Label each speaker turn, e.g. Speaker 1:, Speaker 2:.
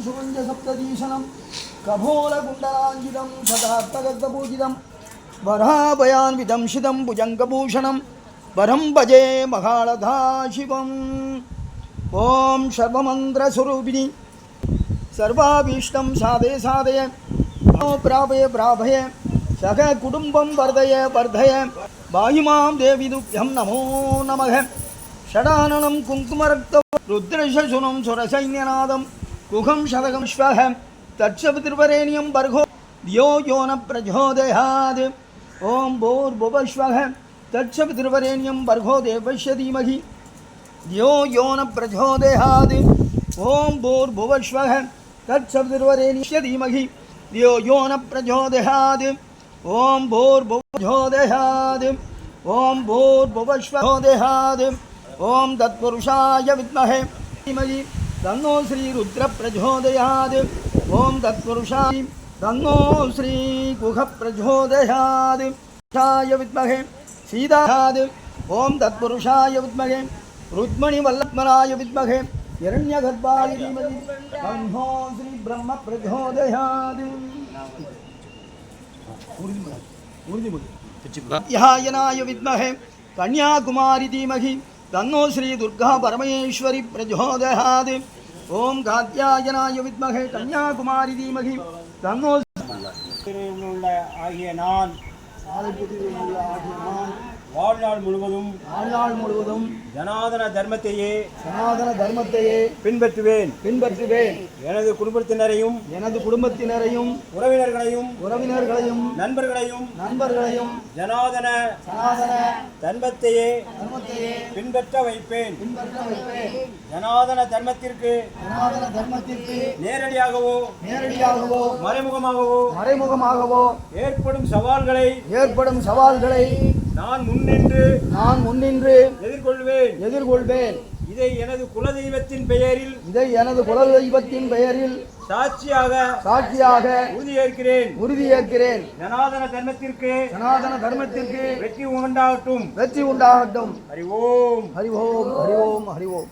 Speaker 1: सुवंज सप्तदीशनं कभोलकुण्डलाञ्जितं शतार्थगर्भपूजितं वराभयान्वितं शितं भुजङ्गभूषणं वरं भजे महालधाशिवम् ॐ सर्वमन्त्रस्वरूपिणि सर्वाभीष्टं साधय साधय प्रापय प्रापय सह कुटुम्बं वर्धय वर्धय बाहिमां देवी तुभ्यं नमो नमः षडाननं कुङ्कुमरक्तं रुद्रशशुनं सुरसैन्यनादं कुहं शतकं श्वः तत्सवितुर्वरेण्यं भर्गो धियो यो न प्रचोदयात् ॐ भूर्भुवस्वः तत्सवितुर्वरेण्यं भर्गो देवस्य धीमहि धियो यो न प्रचोदयात् ॐ भूर्भुवस्वः तत्सवितुर्वरेण्यस्य धीमहि धियो यो न प्रचोदयात् ॐ भूर्भुवस्वः ॐ भूर्भुवस्वः ॐ तत्पुरुषाय विद्महे धीमहि तन्नो श्री रुद्र प्रचोदयात् ॐ तत्पुरुषाय तन्नो श्री गुह प्रचोदयात् य विद्महे सीतायात् ॐ तत्पुरुषाय विद्महे रुक्मणि वल्लभराय विद्महे हिरण्यगर्भाय धीमहि तन्नो श्री ब्रह्म प्रचोदयात् ध्यायनाय विद्महे कन्याकुमारी धीमहि तन्नो श्री दुर्गा परमेश्वरी प्रचोदयात् ओम कात्यायनाय विद्महे कन्याकुमारी धीमहि तन्नो
Speaker 2: ஆகிய நான் வாழ்நாள் முழுவதும் ஜனாதன தர்மத்தையே பின்பற்றுவேன் எனது குடும்பத்தினரையும் உறவினர்களையும் நண்பர்களையும் ஜனாதன தர்மத்தையே பின்பற்ற வைப்பேன் ஜனாதன தர்மத்திற்கு நேரடியாகவோ மறைமுகமாகவோ ஏற்படும் சவால்களை நான் முன்னின்று எதிர்கொள்வேன் இதை எனது குலதெய்வத்தின் பெயரில் சாட்சியாக உறுதியேற்கிறேன் ஜனாதன தர்மத்திற்கு வெற்றி உண்டாகட்டும் ஹரி ஓம்